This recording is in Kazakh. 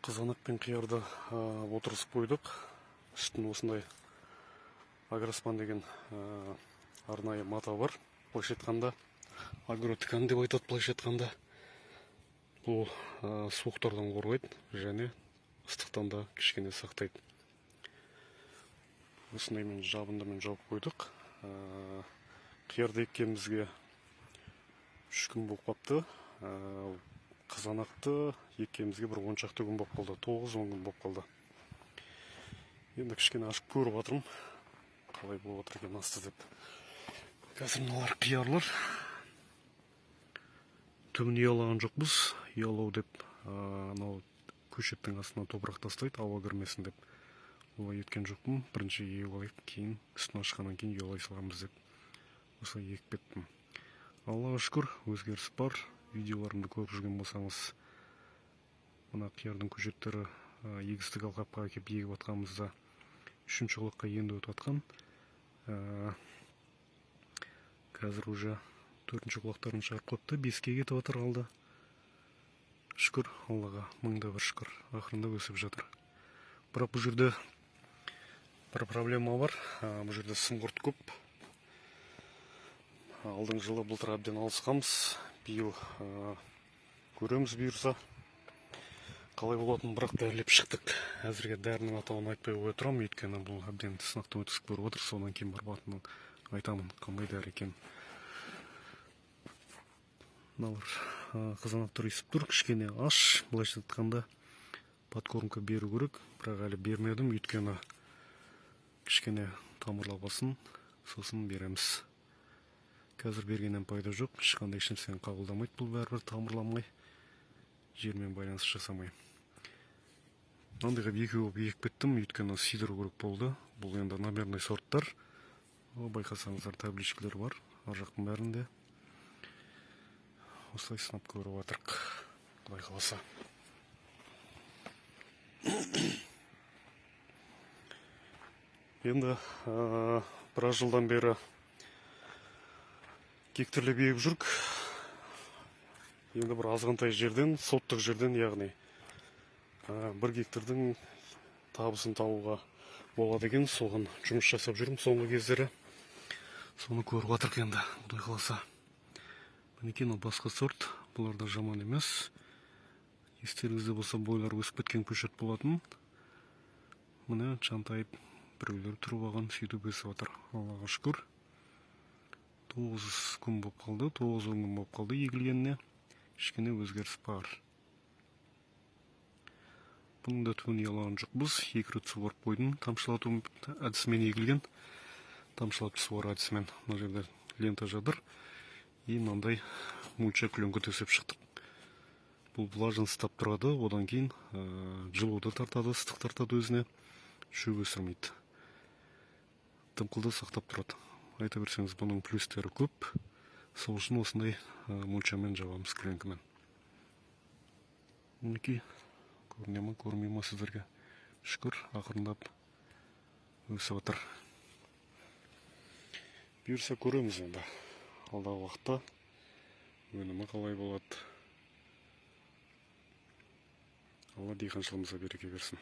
Қызанақ пен қиярды отырғызып қойдық. Үстін осындай агроспан деген арнайы мата бар. Былайша айтқанда агротикан деп айтады. Былайша айтқанда бұл суықтардан қорғайды және ыстықтан да кішкене сақтайды. Осындаймен жабындымен жауып қойдық. Қиярды еккенімізге 3 күн болып қапты. Қызанақты еккенімізге бір 10 шақты күн болып қалды. 9-10 күн болып қалды. Енді кішкене ашып көріп жатырмын. Қалай болып жатыр екен асты деп. Қазір мыналар қиярлар. Түбін ұялаған жоқпыз. Ұялау деп анау көшеттің астына топырақ тастайды, ауа кірмесін деп. Олай еткен жоқпын. Бірінші егіп алайық, кейін үстін ашқаннан кейін ұялай саламыз деп. Осылай екіп кеттім. Аллаға шүкір, өзгеріс бар. Видеоларымды көріп жүрген болсаңыз, мына қиярдың көшеттері егістік алқапқа әкеп егіп атқанымызда 3-ші құлаққа енді өтіп атқан. Қазір уже 4-ші құлақтарын шығарып қойыпты, 5-ке кетіп атыр алды. Шүкір, Аллаға мыңда бір шүкір, ақырында өсіп жатыр. Бірақ бұл жерде бір проблема бар. Бұл жерде сымқұрт көп. Алдың жылы былтыр әбден алысқанбыз. Биыл көреміз бұйырса қалай болатынын, бірақ дәрілеп шықтық. Әзірге дәрінің атауын айтпай қоя тұрамын, өйткені бұл әбден сынақтан өткізіп көріп отыр. Содан кейін барып атынан айтамын, қандай дәрі екен. Мыналар қызанақтар үсіп тұр, кішкене аш. Былайша айтқанда подкормка беру керек, бірақ әлі бермедім, өйткені кішкене тамырлап алсын, сосын береміз. Қазір бергеннен пайда жоқ, ешқандай ешнәрсені қабылдамайды, бұл бәрібір тамырламай, жермен байланыс жасамай. Мынандайға екеу болып екіп кеттім, өйткені сидыру керек болды. Бұл енді номерный сорттар. Байқасаңыздар, табличкалар бар, ар жақтың бәрінде. Осылай сынап көріп жатырық, Құдай қаласа. Енді біраз жылдан бері гектарлап егіп жүрік. Енді бір азғантай жерден, соттық жерден, яғни 1 гектардың табысын табуға болады екен. Соған жұмыс жасап жүрмін соңғы кездері. Соны көріп жатырық енді, Құдай қаласа. Мінекей, басқа сорт, бұлар да жаман емес. Естеріңізде болса, бойлар өсіп кеткен көшет болатын. Міне жантайып біреулер тұрып алған, сөйтіп өсіп жатыр. Аллаға шүкір. 9 күн болып қалды, 9-10 күн болып қалды егілгеніне. Кішкене өзгеріс бар. Бұның да түбін ұялаған жоқпыз. 2 рет суарып қойдым. Тамшылату әдісімен егілген. Тамшылату суару әдісімен. Мына жерде лента жатыр. И мынандай мульча клёнка төсеп шықтық. Бұл влажностьтап тұрады, одан кейін жылуды тартады, ыстық тартады өзіне. Шөп өсірмейді. Дымқылды сақтап тұрады. Айта берсеңіз, бұның плюстері көп. Сол үшін осындай мульчамен жабамыз, клёнкамен. Мінекей, көріне ма, көрмей ма сіздерге? Шүкір, ақырындап өсіп жатыр. Бұйырса көреміз енді. Алдағы уақытта өнімі қалай болады. Алла диқаншылығымызға береке берсін.